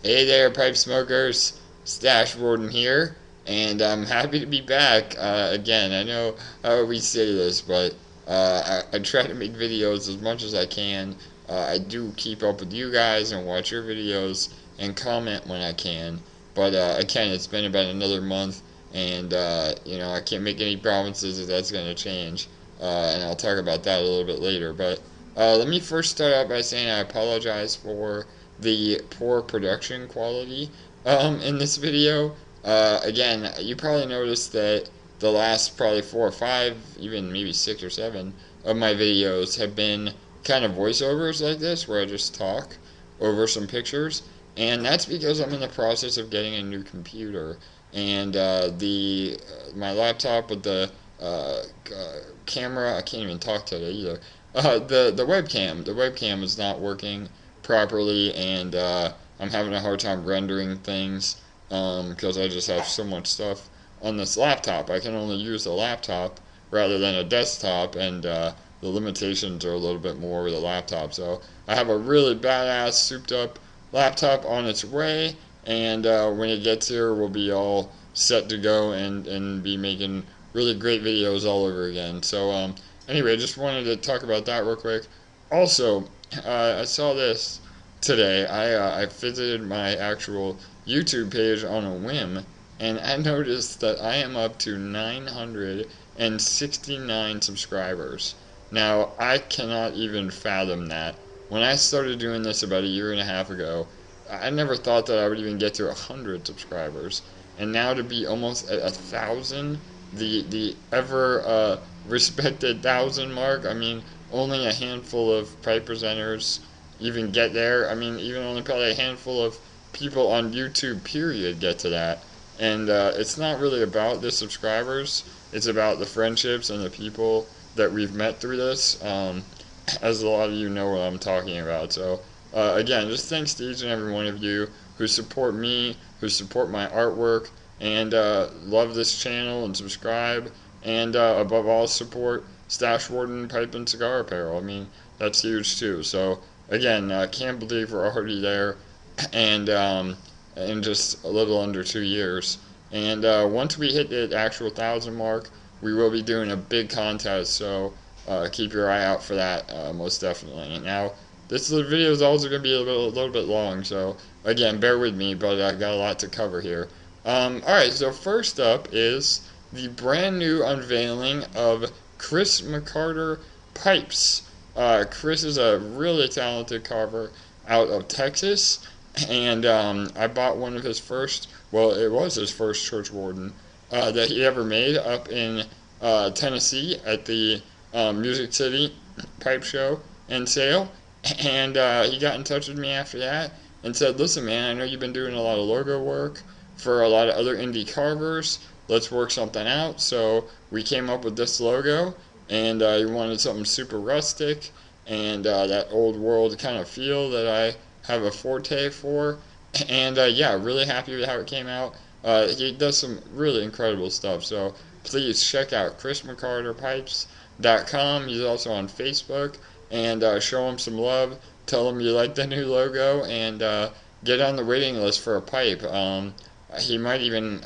Hey there, pipe smokers. StacheWarden here, and I'm happy to be back again. I know I always say this, but I try to make videos as much as I can. I do keep up with you guys and watch your videos and comment when I can. But again, it's been about another month, and I can't make any promises that that's going to change. And I'll talk about that a little bit later. But let me first start out by saying I apologize for the poor production quality in this video. Again, you probably noticed that the last probably 4 or 5, even maybe 6 or 7 of my videos have been kind of voiceovers like this, where I just talk over some pictures, and that's because I'm in the process of getting a new computer, and the my laptop with the camera, I can't even talk today either. The webcam is not working properly, and I'm having a hard time rendering things because I just have so much stuff on this laptop. I can only use the laptop rather than a desktop, and the limitations are a little bit more with a laptop. So I have a really badass, souped up laptop on its way, and when it gets here, we'll be all set to go and be making really great videos all over again. So anyway, just wanted to talk about that real quick. Also, I saw this today. I visited my actual YouTube page on a whim, and I noticed that I am up to 969 subscribers. Now, I cannot even fathom that. When I started doing this about a year and a half ago, I never thought that I would even get to 100 subscribers. And now to be almost at 1,000, the ever respected 1,000 mark, I mean, only a handful of pipe presenters even get there. I mean, even only probably a handful of people on YouTube, period, get to that. And it's not really about the subscribers, it's about the friendships and the people that we've met through this, as a lot of you know what I'm talking about. So, again, just thanks to each and every one of you who support me, who support my artwork, and love this channel and subscribe, and above all, support StacheWarden Pipe and Cigar Apparel. I mean, that's huge too. So, again, can't believe we're already there, and in just a little under 2 years. And once we hit the actual 1,000 mark, we will be doing a big contest. So keep your eye out for that, most definitely. And now, this video is also going to be a little bit long, so again, bear with me, but I got a lot to cover here. Alright, so first up is the brand new unveiling of Chris McCartor pipes. Chris is a really talented carver out of Texas, and I bought one of his first, well, it was his first church warden that he ever made up in Tennessee at the Music City pipe show and sale. And he got in touch with me after that and said, listen, man, I know you've been doing a lot of logo work for a lot of other indie carvers. Let's work something out. So we came up with this logo, and he wanted something super rustic and that old world kind of feel that I have a forte for. And yeah, really happy with how it came out. He does some really incredible stuff. So please check out ChrisMcCarterPipes.com. He's also on Facebook, and show him some love. Tell him you like the new logo, and get on the waiting list for a pipe. He might even,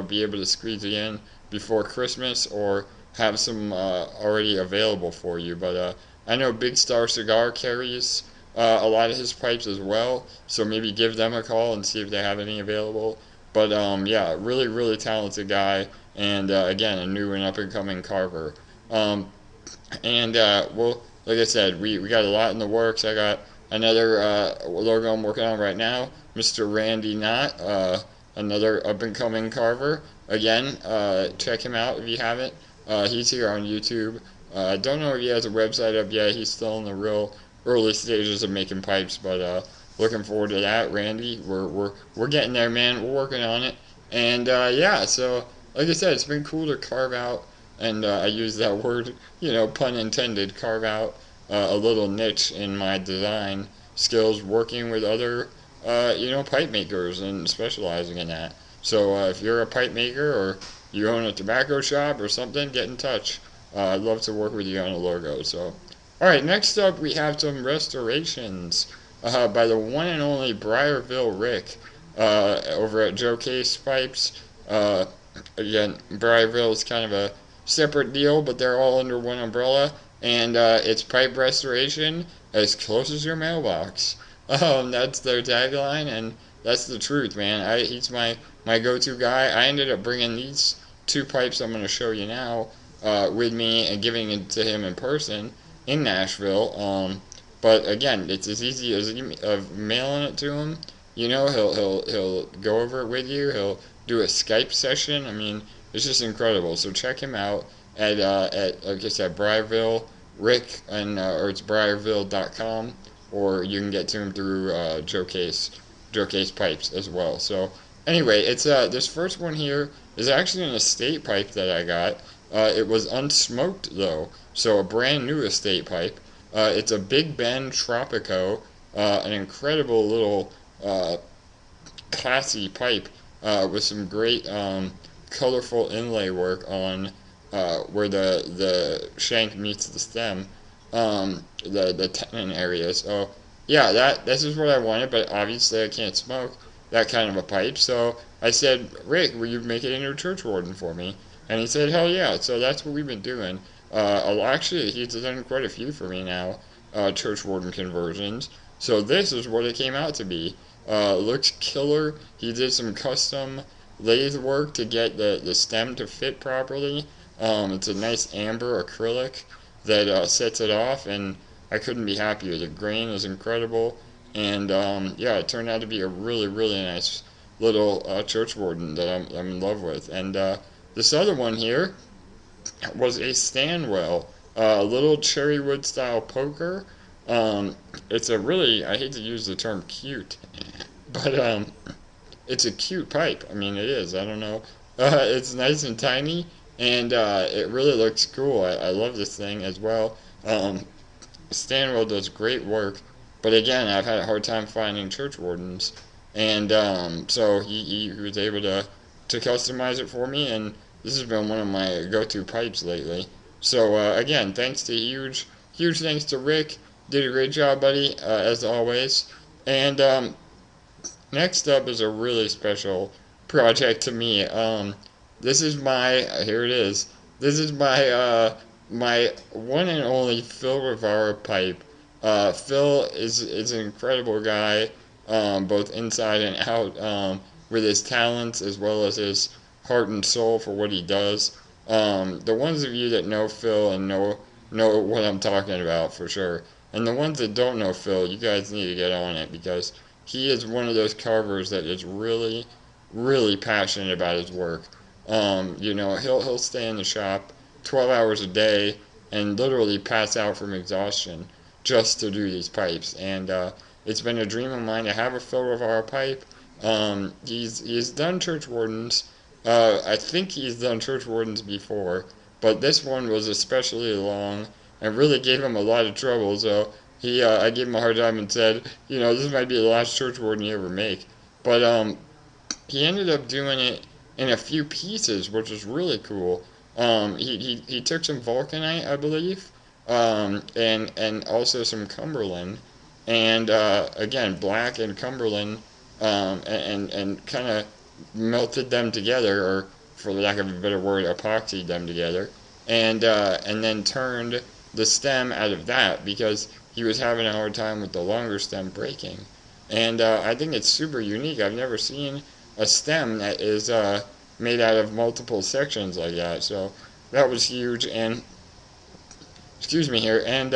be able to squeeze it in before Christmas, or have some already available for you. But I know Big Star Cigar carries a lot of his pipes as well, so maybe give them a call and see if they have any available. But yeah, really, really talented guy, and again, a new and up and coming carver. And well, like I said, we got a lot in the works. I got another logo I'm working on right now, Mr. Randy Knott, another up and coming carver. Again, check him out if you haven't. He's here on YouTube. I don't know if he has a website up yet. He's still in the real early stages of making pipes, but looking forward to that, Randy. We're getting there, man. We're working on it, and yeah. So like I said, it's been cool to carve out, and I use that word, pun intended, carve out a little niche in my design skills, working with other, pipe makers and specializing in that. So if you're a pipe maker, or you own a tobacco shop or something, get in touch. I'd love to work with you on a logo. So, all right, next up we have some restorations. by the one and only Briarville Rick over at Joe Case Pipes. Uh, Again, Briarville is kind of a separate deal, but they're all under one umbrella, and it's pipe restoration as close as your mailbox. That's their tagline, and that's the truth, man. He's my go-to guy. I ended up bringing these two pipes I'm going to show you now with me and giving it to him in person in Nashville. But again, it's as easy as mailing it to him. You know, he'll go over it with you. He'll do a Skype session. I mean, it's just incredible. So check him out at like I said, Briarville Rick, and or it's briarville.com, or you can get to him through Joe Case Pipes as well. So anyway, it's this first one here is actually an estate pipe that I got. It was unsmoked though, so a brand new estate pipe. It's a Big Ben Tropico, an incredible little classy pipe with some great colorful inlay work on where the shank meets the stem, the tenon area. So yeah, this is what I wanted, but obviously I can't smoke that kind of a pipe. So I said, Rick, will you make it into a StacheWarden for me? And he said, hell yeah. So that's what we've been doing. Actually, he's done quite a few for me now, StacheWarden conversions. So this is what it came out to be. Looks killer. He did some custom lathe work to get the stem to fit properly. It's a nice amber acrylic that sets it off, and I couldn't be happier. The grain is incredible, and yeah, it turned out to be a really, really nice little StacheWarden that I'm in love with. And this other one here was a Stanwell, a little cherrywood style poker. It's a really, I hate to use the term cute, but it's a cute pipe. I mean, it is. I don't know. It's nice and tiny, and it really looks cool. I love this thing as well. Stanwell does great work, but again, I've had a hard time finding StacheWardens, and so he was able to customize it for me, and this has been one of my go-to pipes lately. So again, huge thanks to Rick. Did a great job, buddy, as always. And next up is a really special project to me. This is here it is. This is my one and only Phil Rivara pipe. Phil is an incredible guy, both inside and out, with his talents as well as his heart and soul for what he does. The ones of you that know Phil and know what I'm talking about for sure. And the ones that don't know Phil, you guys need to get on it, because he is one of those carvers that is really, really passionate about his work. You know, he'll stay in the shop 12 hours a day and literally pass out from exhaustion just to do these pipes. And it's been a dream of mine to have a Phil Rivara pipe. He's done StacheWardens. I think he's done StacheWardens before, but this one was especially long and really gave him a lot of trouble. So I gave him a hard time and said, you know, this might be the last StacheWarden you ever make. But he ended up doing it in a few pieces, which was really cool. He took some vulcanite, I believe, and also some Cumberland, and again, black and Cumberland, and kind of melted them together, or for lack of a better word, epoxied them together, and then turned the stem out of that, because he was having a hard time with the longer stem breaking. And I think it's super unique. I've never seen a stem that is made out of multiple sections like that. So that was huge. And excuse me here. And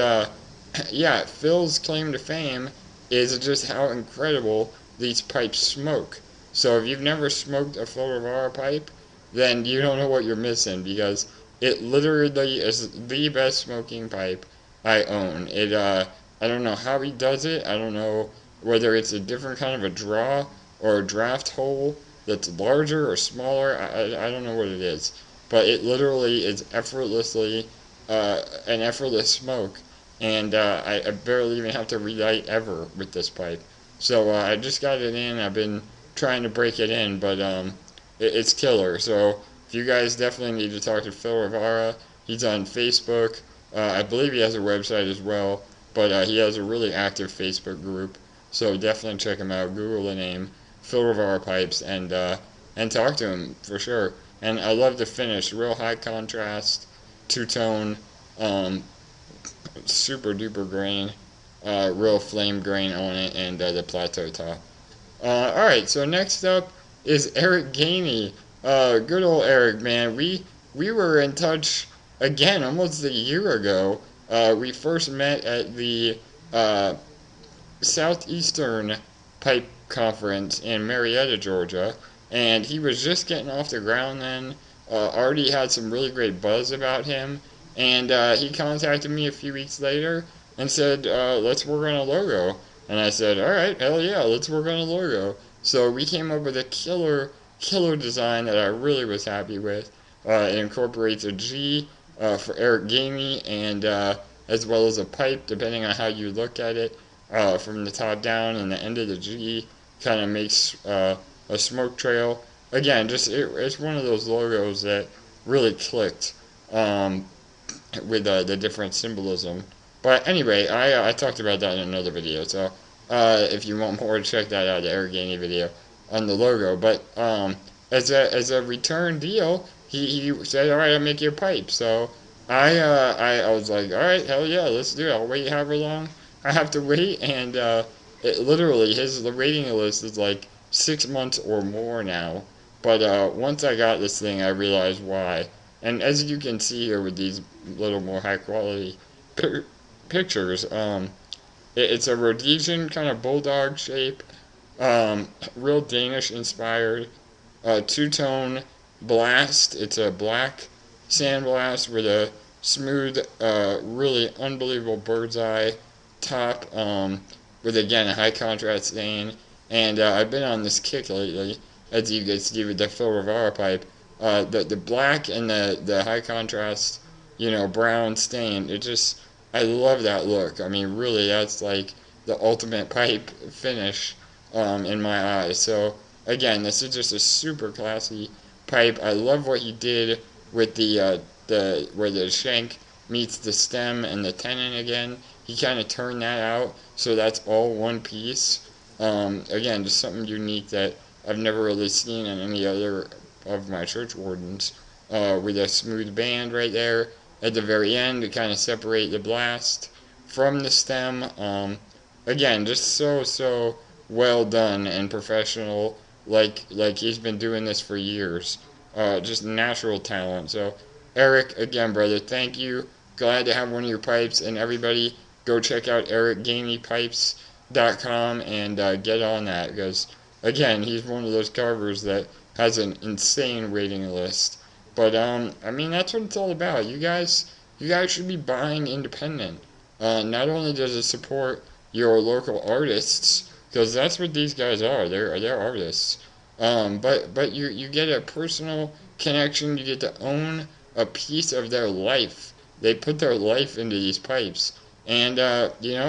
yeah, Phil's claim to fame is just how incredible these pipes smoke. So if you've never smoked a Phil Rivara pipe, then you don't know what you're missing, because it literally is the best smoking pipe I own. I don't know how he does it. I don't know whether it's a different kind of a draw or a draft hole that's larger or smaller. I don't know what it is. But it literally is effortlessly an effortless smoke. And I barely even have to relight ever with this pipe. So I just got it in. I've been trying to break it in, but it's killer. So if you guys definitely need to talk to Phil Rivara. He's on Facebook. I believe he has a website as well, but he has a really active Facebook group. So definitely check him out. Google the name, Phil Rivara Pipes, and talk to him for sure. And I love the finish, real high contrast, two tone, um, super duper grain, real flame grain on it, and the plateau top. Alright, so next up is Eric Gainey. Good old Eric, man. We were in touch again almost a year ago. We first met at the uh, Southeastern Pipe Conference in Marietta, Georgia, and he was just getting off the ground then. Already had some really great buzz about him, and he contacted me a few weeks later and said, "Let's work on a logo." And I said, "All right, hell yeah, let's work on a logo." So we came up with a killer design that I really was happy with. It incorporates a G for Eric Gainey, and as well as a pipe, depending on how you look at it from the top down, and the end of the G kind of makes a smoke trail. Again, it's one of those logos that really clicked um, with the different symbolism. But anyway, I talked about that in another video, so if you want more, check that out, the Eric Gainey video on the logo. But as a return deal, he said, "All right, I'll make you a pipe." So I was like, "All right, hell yeah, let's do it. I'll wait however long I have to wait." And it literally the waiting list is like 6 months or more now. But once I got this thing, I realized why. And as you can see here with these little more high quality pictures, it's a Rhodesian kind of bulldog shape, real Danish inspired, two-tone blast. It's a black sandblast with a smooth, really unbelievable bird's eye top, with again a high contrast stain. And I've been on this kick lately, as you can see with the Phil Rivara pipe. The black and the high contrast, brown stain. I love that look. I mean, really, that's like the ultimate pipe finish in my eyes. So again, this is just a super classy pipe. I love what he did with the where the shank meets the stem and the tenon again. He kind of turned that out so that's all one piece. Again, just something unique that I've never really seen in any other of my StacheWardens, with a smooth band right there at the very end to kind of separate the blast from the stem. Again, just so well done and professional, like he's been doing this for years. Just natural talent. So Eric, again, brother, thank you. Glad to have one of your pipes, and everybody go check out ericgaineypipes.com and get on that, because again, he's one of those carvers that has an insane waiting list. But I mean, that's what it's all about. You guys should be buying independent. Not only does it support your local artists, because that's what these guys are. They're artists. But you get a personal connection. You get to own a piece of their life. They put their life into these pipes, and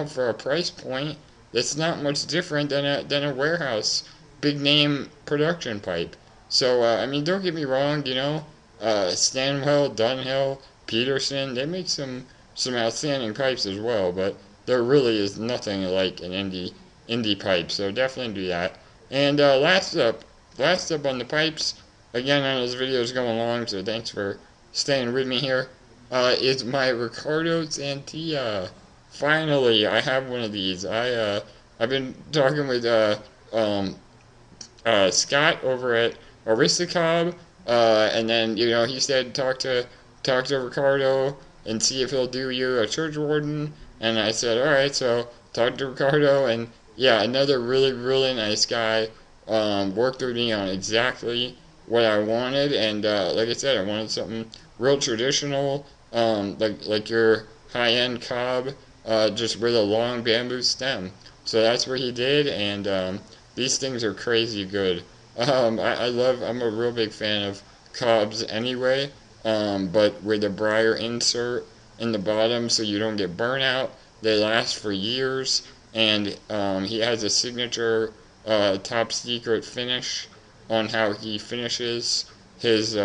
for a price point, it's not much different than a warehouse big name production pipe. So I mean, don't get me wrong. Stanwell, Dunhill, Peterson, they make some outstanding pipes as well, but there really is nothing like an indie pipe. So definitely do that. And last up on the pipes. Again, I know this video is going long, so thanks for staying with me here. Is my Ricardo Santia. Finally, I have one of these. I've been talking with Scott over at Aristocob, and then he said talk to Ricardo and see if he'll do you a StacheWarden, and I said all right. So talked to Ricardo, and yeah, another really nice guy. Worked with me on exactly what I wanted, and like I said, I wanted something real traditional, like your high-end cob, just with a long bamboo stem. So that's what he did, and these things are crazy good. I'm a real big fan of cobs anyway, but with a briar insert in the bottom so you don't get burnout. They last for years, and he has a signature top secret finish on how he finishes his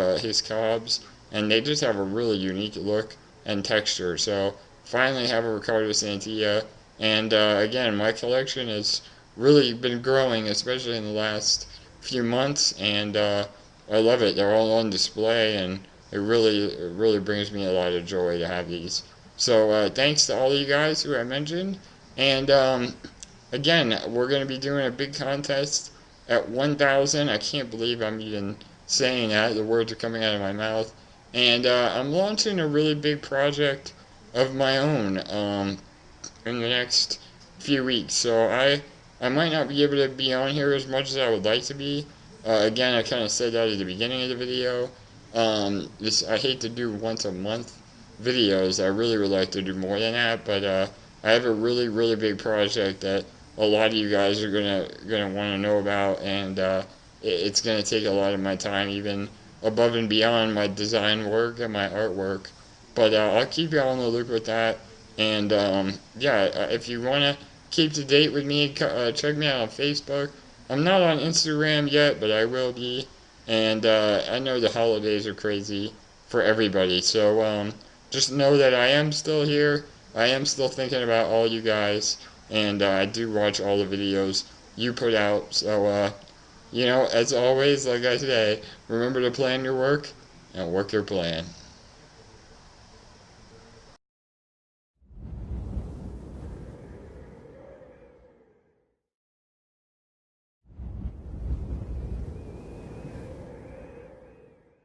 cobs, and they just have a really unique look and texture. So finally have a Ricardo Santia, and again, my collection is really been growing, especially in the last few months, and I love it. They're all on display, and it really brings me a lot of joy to have these. So thanks to all of you guys who I mentioned, and again, we're going to be doing a big contest at 1,000. I can't believe I'm even saying that. The words are coming out of my mouth. And I'm launching a really big project of my own in the next few weeks. So I might not be able to be on here as much as I would like to be. Again, I kind of said that at the beginning of the video. I hate to do once a month videos. I really would like to do more than that, but I have a really big project that a lot of you guys are gonna want to know about, and it's gonna take a lot of my time, even above and beyond my design work and my artwork. But I'll keep y'all in the loop with that. And yeah, if you want to keep to date with me, check me out on Facebook. I'm not on Instagram yet, but I will be. And I know the holidays are crazy for everybody, so just know that I am still here. I am still thinking about all you guys, and I do watch all the videos you put out. So, as always, like I say, remember to plan your work and work your plan.